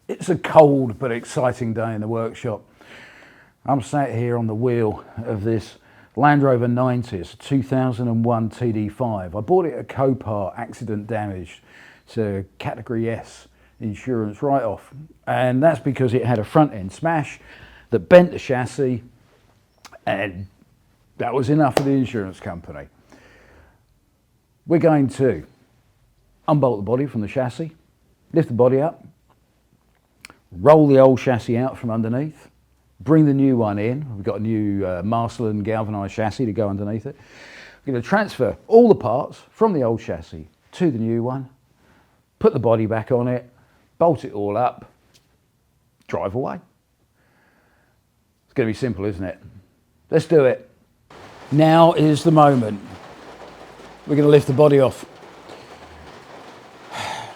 It's a cold but exciting day in the workshop. I'm sat here on the wheel of this Land Rover 90. It's a 2001 TD5. I bought it at COPART, accident damaged. It's a category S insurance write-off, and that's because it had a front end smash that bent the chassis, and that was enough for the insurance company. We're going to unbolt the body from the chassis, lift the body up, roll the old chassis out from underneath, bring the new one in. We've got a new Marcelin galvanised chassis to go underneath it. We're going to transfer all the parts from the old chassis to the new one, put the body back on it, bolt it all up, drive away. It's going to be simple, isn't it? Let's do it. Now is the moment. We're going to lift the body off.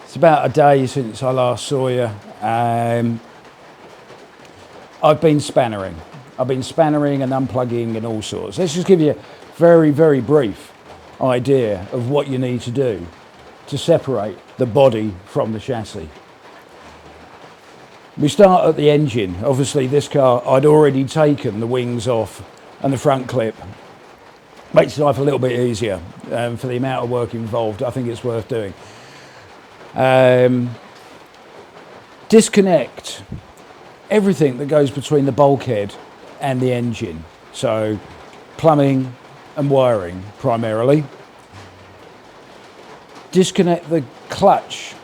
It's about a day since I last saw you. I've been spannering. I've been spannering and unplugging and all sorts. Let's just give you a very, very brief idea of what you need to do to separate the body from the chassis. We start at the engine. Obviously this car, I'd already taken the wings off and the front clip. Makes life a little bit easier. For the amount of work involved, I think it's worth doing. Disconnect everything that goes between the bulkhead and the engine. So plumbing and wiring primarily. Disconnect the clutch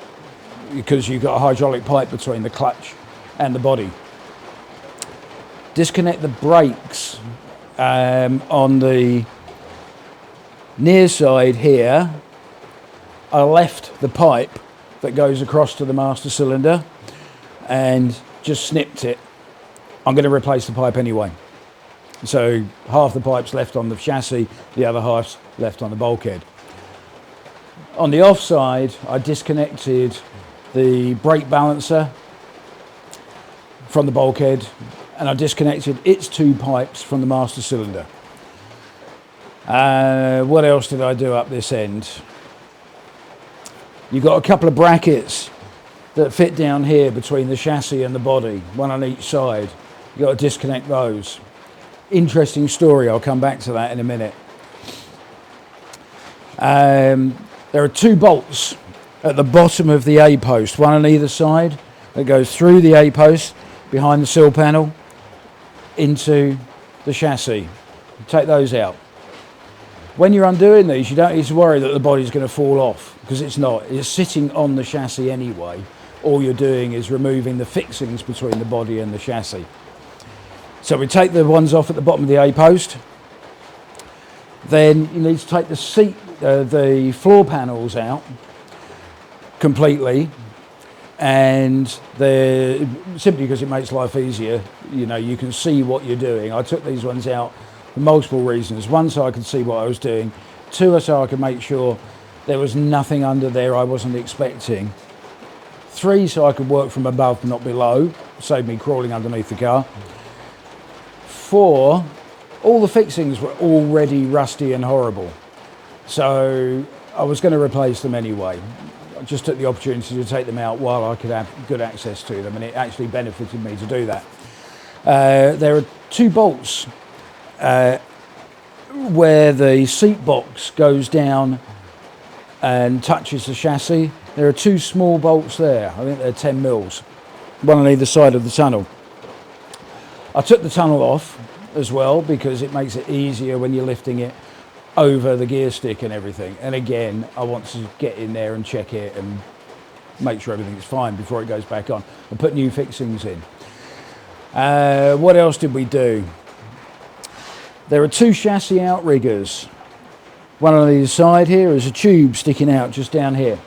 because you've got a hydraulic pipe between the clutch and the body. Disconnect the brakes on the near side here. I left the pipe that goes across to the master cylinder and just snipped it. I'm going to replace the pipe anyway. So half the pipe's left on the chassis, the other half's left on the bulkhead. On the offside, I disconnected the brake balancer from the bulkhead and I disconnected its two pipes from the master cylinder. What else did I do up this end? You've got a couple of brackets that fit down here between the chassis and the body, one on each side. You've got to disconnect those. Interesting story, I'll come back to that in a minute. There are two bolts at the bottom of the A-post, one on either side, that goes through the A-post, behind the sill panel, into the chassis. Take those out. When you're undoing these, you don't need to worry that the body's going to fall off, because it's not. It's sitting on the chassis anyway. All you're doing is removing the fixings between the body and the chassis. So we take the ones off at the bottom of the A-post. Then you need to take the floor panels out completely, and simply because it makes life easier. You know, you can see what you're doing. I took these ones out for multiple reasons. One, so I could see what I was doing. Two, so I could make sure there was nothing under there I wasn't expecting. Three, so I could work from above, not below. Save me crawling underneath the car. Four, all the fixings were already rusty and horrible. So I was going to replace them anyway. I just took the opportunity to take them out while I could have good access to them, and it actually benefited me to do that. There are two bolts where the seat box goes down and touches the chassis. There are two small bolts there. I think they're 10 mils, one on either side of the tunnel. I took the tunnel off as well because it makes it easier when you're lifting it over the gear stick and everything. And again, I want to get in there and check it and make sure everything's fine before it goes back on. I put new fixings in. What else did we do? There are two chassis outriggers. One on either side here is a tube sticking out just down here.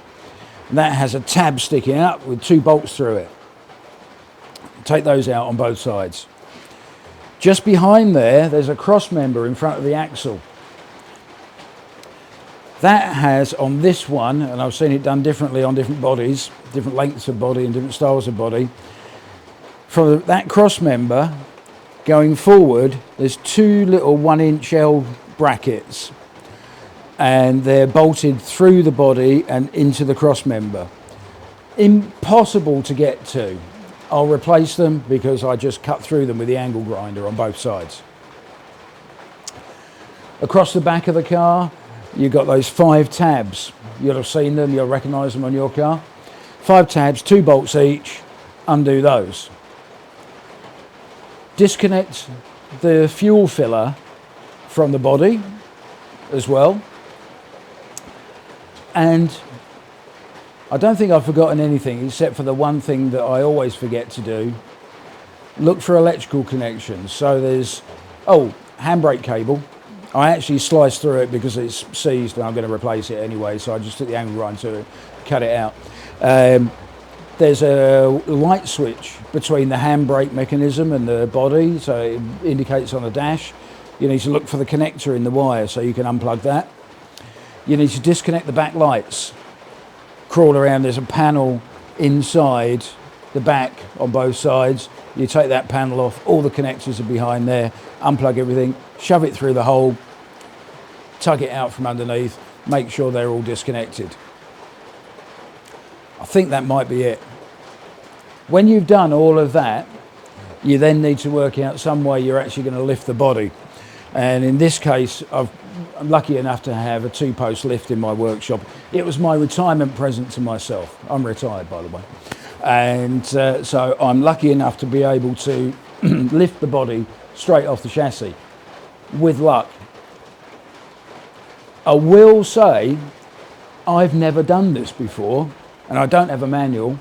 And that has a tab sticking out with two bolts through it. Take those out on both sides. Just behind there's a cross member in front of the axle. That has on this one, and I've seen it done differently on different bodies, different lengths of body and different styles of body. From that cross member going forward, there's two little 1-inch L brackets, and they're bolted through the body and into the cross member. Impossible to get to. I'll replace them because I just cut through them with the angle grinder on both sides. Across the back of the car, you've got those 5 tabs. You'll have seen them, you'll recognise them on your car. 5 tabs, 2 bolts each, undo those. Disconnect the fuel filler from the body as well. And I don't think I've forgotten anything except for the one thing that I always forget to do. Look for electrical connections. So there's, handbrake cable. I actually sliced through it because it's seized and I'm going to replace it anyway, so I just took the angle grinder to cut it out. There's a light switch between the handbrake mechanism and the body, so it indicates on the dash. You need to look for the connector in the wire so you can unplug that. You need to disconnect the back lights. Crawl around, there's a panel inside the back on both sides. You take that panel off, all the connectors are behind there, unplug everything, shove it through the hole, tug it out from underneath, make sure they're all disconnected. I think that might be it. When you've done all of that, you then need to work out some way you're actually going to lift the body. And in this case, I'm lucky enough to have a 2-post lift in my workshop. It was my retirement present to myself. I'm retired, by the way. And so I'm lucky enough to be able to lift the body straight off the chassis with luck. I will say I've never done this before and I don't have a manual.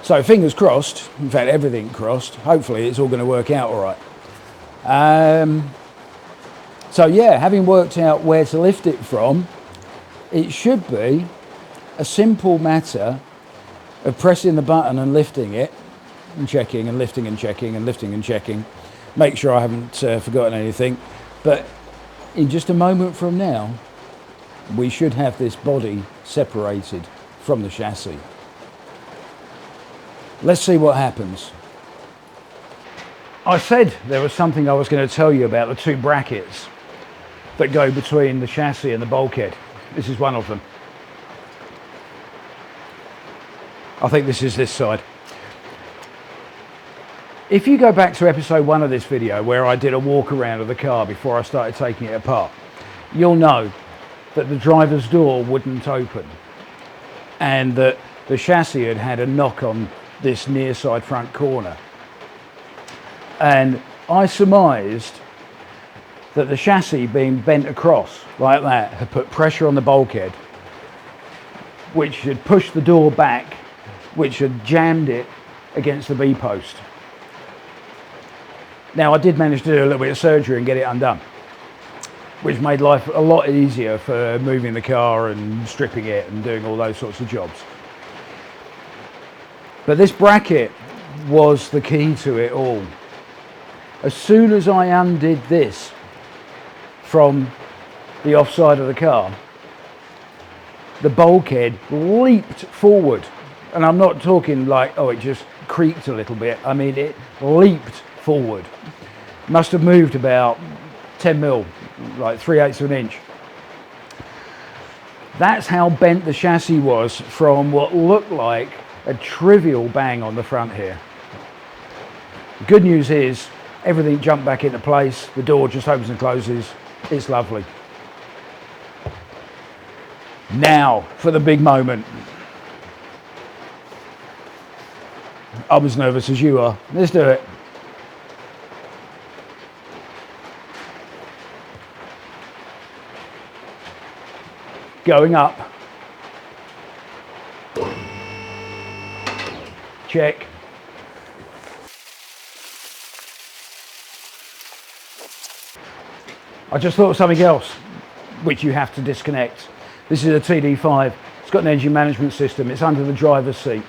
So fingers crossed, in fact everything crossed, hopefully it's all going to work out all right. So yeah, having worked out where to lift it from, it should be a simple matter of pressing the button and lifting it and checking and lifting and checking and lifting and checking. Make sure I haven't forgotten anything. But in just a moment from now, we should have this body separated from the chassis. Let's see what happens. I said there was something I was going to tell you about the 2 brackets that go between the chassis and the bulkhead. This is one of them. I think this is this side. If you go back to episode 1 of this video where I did a walk around of the car before I started taking it apart, you'll know that the driver's door wouldn't open and that the chassis had had a knock on this near side front corner. And I surmised that the chassis being bent across like that had put pressure on the bulkhead, which had pushed the door back, which had jammed it against the B-post. Now I did manage to do a little bit of surgery and get it undone, which made life a lot easier for moving the car and stripping it and doing all those sorts of jobs. But this bracket was the key to it all. As soon as I undid this from the offside of the car, the bulkhead leaped forward. And I'm not talking like, oh, it just creaked a little bit. I mean, it leaped forward. Must have moved about 10 mil, like 3/8 of an inch. That's how bent the chassis was from what looked like a trivial bang on the front here. The good news is everything jumped back into place. The door just opens and closes. It's lovely. Now for the big moment. I'm as nervous as you are. Let's do it. Going up. Check. I just thought of something else which you have to disconnect. This is a TD5. It's got an engine management system. It's under the driver's seat.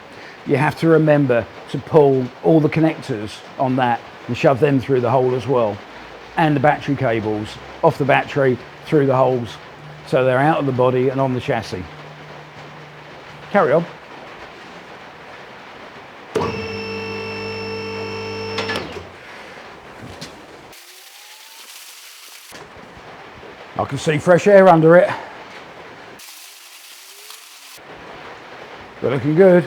You have to remember to pull all the connectors on that and shove them through the hole as well. And the battery cables off the battery through the holes so they're out of the body and on the chassis. Carry on. I can see fresh air under it. We're looking good.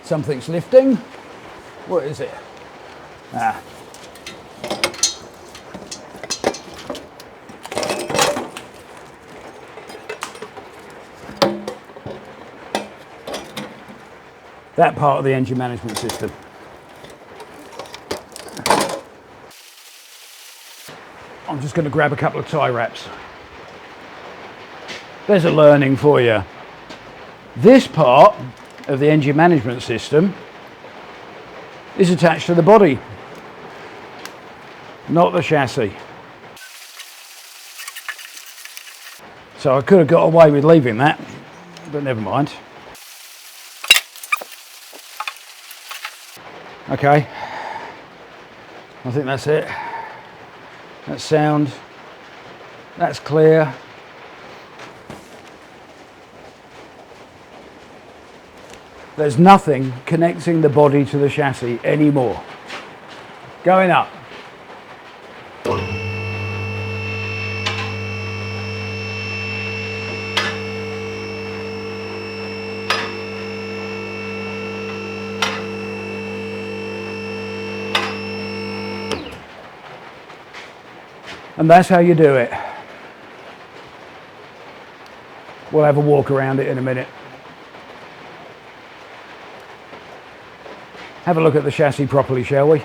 Something's lifting. What is it? Ah. That part of the engine management system. I'm just going to grab a couple of tie wraps. There's a learning for you. This part of the engine management system is attached to the body, not the chassis. So I could have got away with leaving that, but never mind. Okay, I think that's it. That's sound, that's clear. There's nothing connecting the body to the chassis anymore. Going up. And that's how you do it. We'll have a walk around it in a minute. Have a look at the chassis properly, shall we?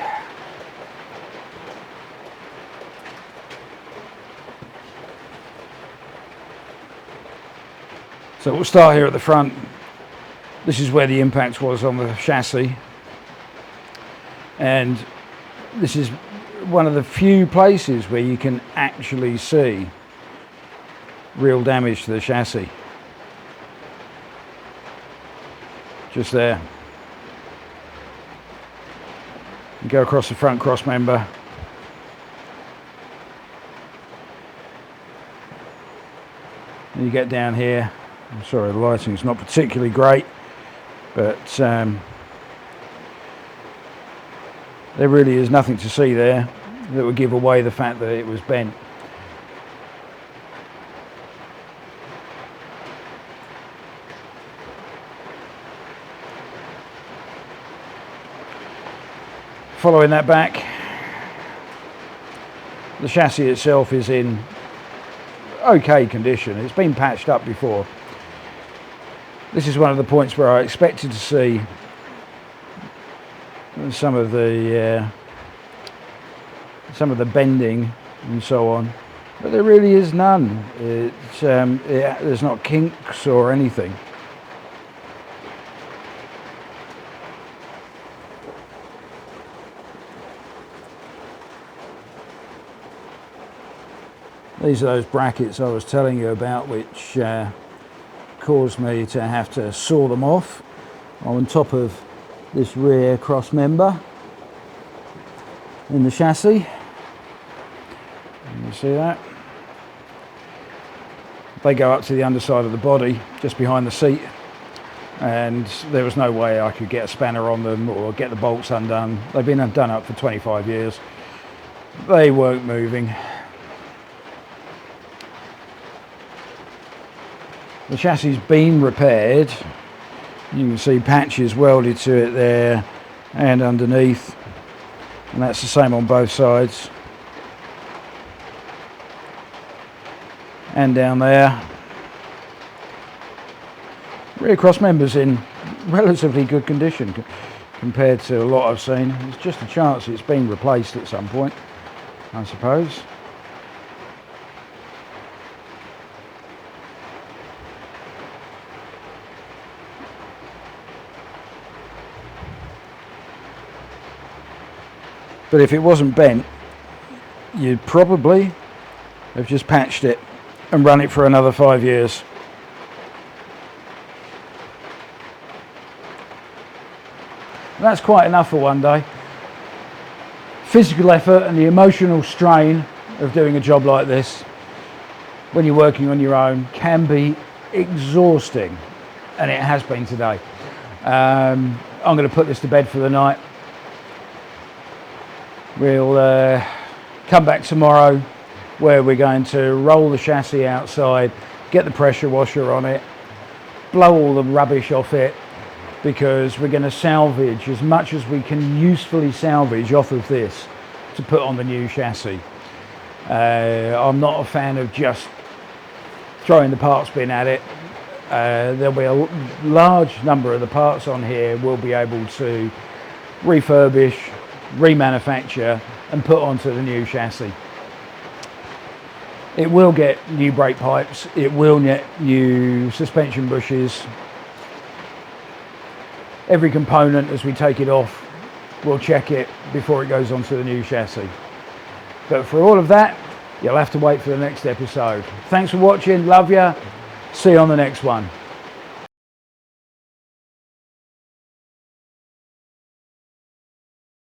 So we'll start here at the front. This is where the impact was on the chassis. And this is one of the few places where you can actually see real damage to the chassis. Just there. You go across the front cross member. And you get down here. I'm sorry, the lighting's not particularly great, but there really is nothing to see there that would give away the fact that it was bent. Following that back, the chassis itself is in okay condition. It's been patched up before. This is one of the points where I expected to see some of the bending and so on, but there really is none. There's not kinks or anything. These are those brackets I was telling you about, which caused me to have to saw them off on top of this rear cross member in the chassis. You see that? They go up to the underside of the body, just behind the seat, and there was no way I could get a spanner on them or get the bolts undone. They've been done up for 25 years. They weren't moving. The chassis has been repaired. You can see patches welded to it there and underneath, and that's the same on both sides and down there. Rear cross members in relatively good condition compared to a lot I've seen. There's just a chance it's been replaced at some point, I suppose. But if it wasn't bent, you'd probably have just patched it and run it for another 5 years. And that's quite enough for one day. Physical effort and the emotional strain of doing a job like this when you're working on your own can be exhausting, and it has been today. I'm going to put this to bed for the night. We'll come back tomorrow where we're going to roll the chassis outside, get the pressure washer on it, blow all the rubbish off it, because we're going to salvage as much as we can usefully salvage off of this to put on the new chassis. I'm not a fan of just throwing the parts bin at it. There'll be a large number of the parts on here we'll be able to refurbish, remanufacture and put onto the new chassis. It will get new brake pipes, it will get new suspension bushes. Every component as we take it off, we'll check it before it goes onto the new chassis. But for all of that, you'll have to wait for the next episode. Thanks for watching, love ya, see you on the next one.